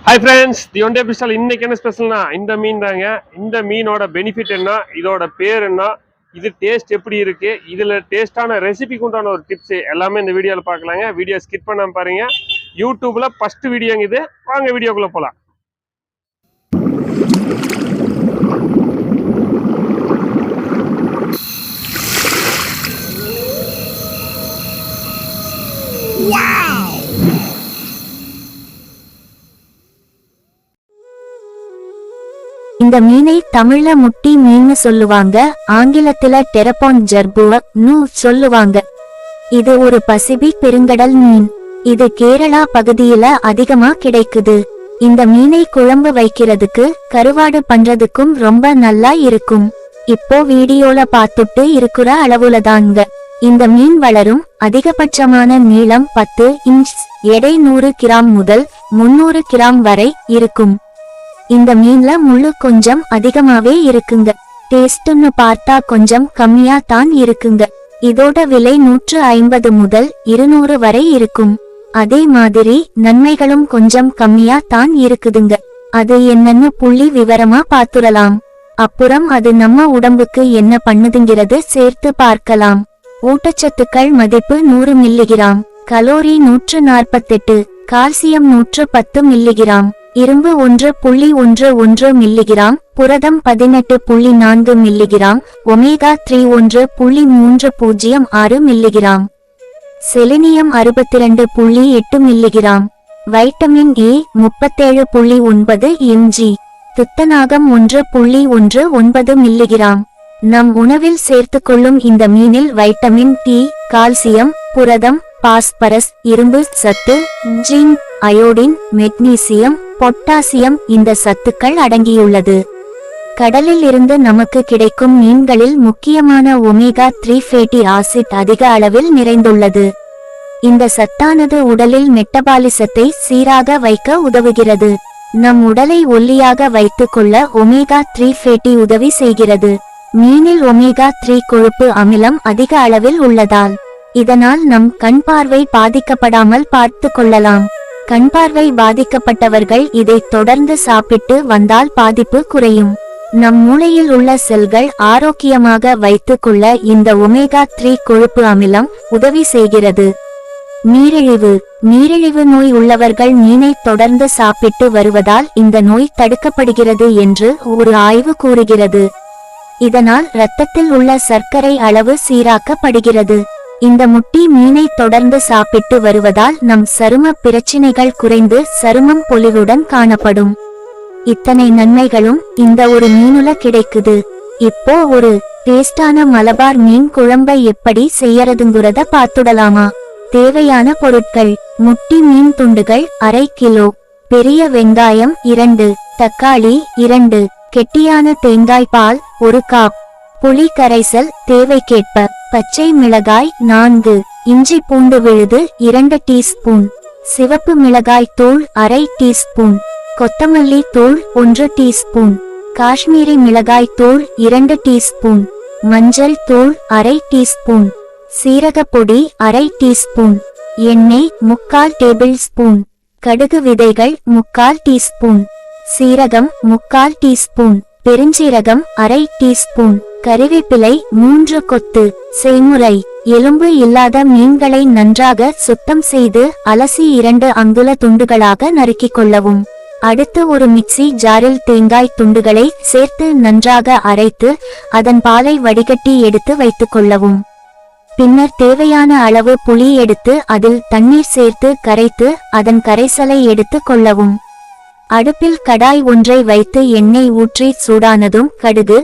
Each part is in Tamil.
Hi friends, the one day special இன்னைக்கு என்ன ஸ்பெஷல்னா இந்த மீன் தாங்க. இந்த மீனோட பெனிஃபிட் என்ன, இதோட பேர் என்ன, இது டேஸ்ட் எப்படி இருக்கு, இதுல டேஸ்டான ரெசிபிக்கு உண்டான ஒரு டிப்ஸ் எல்லாமே இந்த வீடியோல பார்க்கலாங்க. வீடியோ ஸ்கிப் பண்ணாம பாருங்க. யூடியூப்ல ஃபர்ஸ்ட் வீடியோங்க இது. வாங்க வீடியோக்குள்ள போலாம். இந்த மீனை தமிழ்ல முட்டி மீன்னு சொல்லுவாங்க, ஆங்கிலத்துல டெரபான் ஜர்புவ சொல்லுவாங்க. இது ஒரு பசிபிக் பெருங்கடல் மீன். இது கேரளா பகுதியில அதிகமா கிடைக்குது. இந்த மீனை குழம்பு வைக்கிறதுக்கு கருவாடு பண்றதுக்கும் ரொம்ப நல்லா இருக்கும். இப்போ வீடியோல பார்த்துட்டு இருக்கிற அளவுலதாங்க இந்த மீன் வளரும். அதிகபட்சமான நீளம் 10 இன்ச், எடை 100 கிராம் முதல் 300 கிராம் வரை இருக்கும். இந்த மீன்ல முள்ளு கொஞ்சம் அதிகமாவே இருக்குங்க. டேஸ்ட்னு பார்த்தா கொஞ்சம் கம்மியா தான் இருக்குங்க. இதோட விலை 150 முதல் 200 வரை இருக்கும். அதே மாதிரி நன்மைகளும் கொஞ்சம் கம்மியா தான் இருக்குதுங்க. அது என்னன்னு புள்ளி விவரமா பார்த்துடலாம். அப்புறம் அது நம்ம உடம்புக்கு என்ன பண்ணுதுங்கிறது சேர்த்து பார்க்கலாம். ஊட்டச்சத்துக்கள் மதிப்பு 100 மில்லிகிராம், கலோரி 148, கால்சியம் 110 மில்லிகிராம், இரும்பு 1.11 மில்லிகிராம், புரதம் 18.4 milligram, omega 3 1.306 milligram, selenium 62.8 milligram, vitamin A 37.9 mg, துத்தநாகம் 1.19 மில்லிகிராம். நம் உணவில் சேர்த்துக்கொள்ளும் இந்த மீனில் வைட்டமின் டி, கால்சியம், புரதம், பாஸ்பரஸ், இரும்பு சத்து, ஜிங்க், அயோடின், மெக்னீசியம், பொட்டாசியம் இந்த சத்துக்கள் அடங்கியுள்ளது. கடலில் இருந்து நமக்கு கிடைக்கும் மீன்களில் முக்கியமான ஒமேகா 3 ஃபேட்டி ஆசிட் அதிக அளவில் நிறைந்துள்ளது. இந்த சத்தானது உடலில் மெட்டபாலிசத்தை சீராக வைக்க உதவுகிறது. நம் உடலை ஒல்லியாக வைத்துக் கொள்ள ஒமேகா 3 ஃபேட்டி உதவி செய்கிறது. மீனில் ஒமேகா 3 கொழுப்பு அமிலம் அதிக அளவில் உள்ளதால் இதனால் நம் கண் பார்வை பாதிக்கப்படாமல் பார்த்து கொள்ளலாம். கண் பார்வை பாதிக்கப்பட்டவர்கள் இதை தொடர்ந்து சாப்பிட்டு வந்தால் பாதிப்பு குறையும். நம் மூளையில் உள்ள செல்கள் ஆரோக்கியமாக வைத்துக் கொள்ள இந்த ஒமேகா 3 கொழுப்பு அமிலம் உதவி செய்கிறது. நீரிழிவு நீரிழிவு நோய் உள்ளவர்கள் மீனை தொடர்ந்து சாப்பிட்டு வருவதால் இந்த நோய் தடுக்கப்படுகிறது என்று ஒரு ஆய்வு கூறுகிறது. இதனால் இரத்தத்தில் உள்ள சர்க்கரை அளவு சீராக்கப்படுகிறது. இந்த முட்டி மீனை தொடர்ந்து சாப்பிட்டு வருவதால் நம் சரும பிரச்சினைகள் குறைந்து சருமம் பொலிவுடன் காணப்படும். இத்தனை நன்மைகளும் இந்த ஒரு மீனுல கிடைக்குது. இப்போ ஒரு டேஸ்டான மலபார் மீன் குழம்பை எப்படி செய்யறதுங்கிறத பார்த்துடலாமா? தேவையான பொருட்கள்: முட்டி மீன் துண்டுகள் 1/2 கிலோ, பெரிய வெங்காயம் 2, தக்காளி 2, கெட்டியான தேங்காய் பால் 1 கப், புளி கரைசல் தேவைக்கேற்ப, பச்சை மிளகாய் 4, இஞ்சி பூண்டு விழுது 2 டீஸ்பூன், சிவப்பு மிளகாய் தூள் 1/2 டீஸ்பூன், கொத்தமல்லி தூள் 1 டீஸ்பூன், காஷ்மீரி மிளகாய் தூள் 2 டீஸ்பூன், மஞ்சள் தூள் 1/2 டீஸ்பூன், சீரகப்பொடி 1/2 டீஸ்பூன், எண்ணெய் 3/4 டேபிள் ஸ்பூன், கடுகு விதைகள் 3/4 டீஸ்பூன், சீரகம் 3/4 டீஸ்பூன், பெருஞ்சீரகம் 1/2 டீஸ்பூன், கறிவேப்பிலை 3 கொத்து. செய்முறை: எலும்பு இல்லாத மீன்களை நன்றாக சுத்தம் செய்து அலசி 2 அங்குல துண்டுகளாக நறுக்கிக் கொள்ளவும். அடுத்து ஒரு மிக்சி ஜாரில் தேங்காய் துண்டுகளை சேர்த்து நன்றாக அரைத்து அதன் பாலை வடிகட்டி எடுத்து வைத்துக் கொள்ளவும். பின்னர் தேவையான அளவு புளி எடுத்து அதில் தண்ணீர் சேர்த்து கரைத்து அதன் கரைசலை எடுத்து கொள்ளவும். அடுப்பில் கடாய் ஒன்றை வைத்து எண்ணெய் ஊற்றி சூடானதும் கடுகு,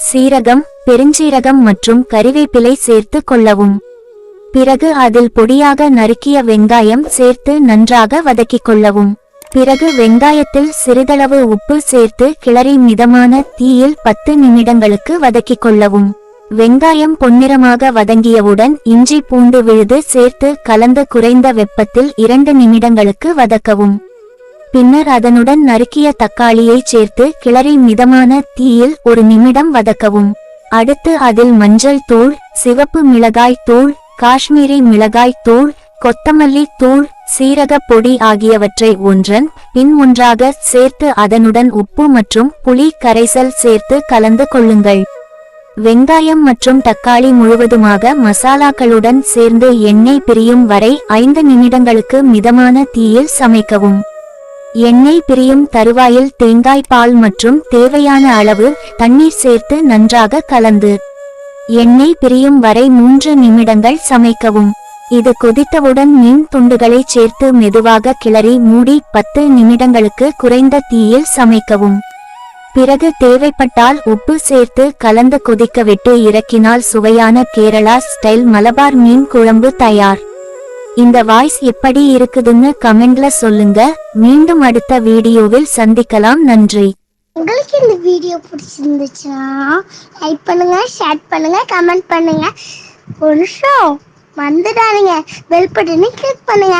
சீரகம், பெருஞ்சீரகம் மற்றும் கறிவேப்பிலை சேர்த்து கொள்ளவும். பிறகு அதில் பொடியாக நறுக்கிய வெங்காயம் சேர்த்து நன்றாக வதக்கிக் கொள்ளவும். பிறகு வெங்காயத்தில் சிறிதளவு உப்பு சேர்த்து கிளறி மிதமான தீயில் 10 நிமிடங்களுக்கு வதக்கிக் கொள்ளவும். வெங்காயம் பொன்னிறமாக வதங்கியவுடன் இஞ்சி பூண்டு விழுது சேர்த்து கலந்து குறைந்த வெப்பத்தில் 2 நிமிடங்களுக்கு வதக்கவும். பின்னர் அதனுடன் நறுக்கிய தக்காளியை சேர்த்து கிளறி மிதமான தீயில் 1 நிமிடம் வதக்கவும். அடுத்து அதில் மஞ்சள் தூள், சிவப்பு மிளகாய் தூள், காஷ்மீரி மிளகாய் தூள், கொத்தமல்லி தூள் சீரகப் பொடி ஆகியவற்றை ஒன்றன் பின் ஒன்றாக சேர்த்து அதனுடன் உப்பு மற்றும் புளி கரைசல் சேர்த்து கலந்து கொள்ளுங்கள். வெங்காயம் மற்றும் தக்காளி முழுவதுமாக மசாலாக்களுடன் சேர்ந்து எண்ணெய் பிரியும் வரை 5 நிமிடங்களுக்கு மிதமான தீயில் சமைக்கவும். எண்ணெய் பிரியும் தருவாயில் தேங்காய் பால் மற்றும் தேவையான அளவு தண்ணீர் சேர்த்து நன்றாக கலந்து எண்ணெய் பிரியும் வரை 3 நிமிடங்கள் சமைக்கவும். இது கொதித்தவுடன் மீன் துண்டுகளை சேர்த்து மெதுவாக கிளறி மூடி 10 நிமிடங்களுக்கு குறைந்த தீயில் சமைக்கவும். பிறகு தேவைப்பட்டால் உப்பு சேர்த்து கலந்து கொதிக்க விட்டு இறக்கினால் சுவையான கேரளா ஸ்டைல் மலபார் மீன் குழம்பு தயார். இந்த வாய்ஸ் எப்படி இருக்குதுன்னு கமெண்ட்ல சொல்லுங்க. மீண்டும் அடுத்த வீடியோவில் சந்திக்கலாம். நன்றி. உங்களுக்கு இந்த வீடியோ பிடிச்சிருந்துச்சுன்னா லைக் பண்ணுங்க, ஷேர் பண்ணுங்க, கமெண்ட் பண்ணுங்க. ஒரு நிமிஷம் வந்துடாதீங்க, பெல் பட்டனை கிளிக் பண்ணுங்க.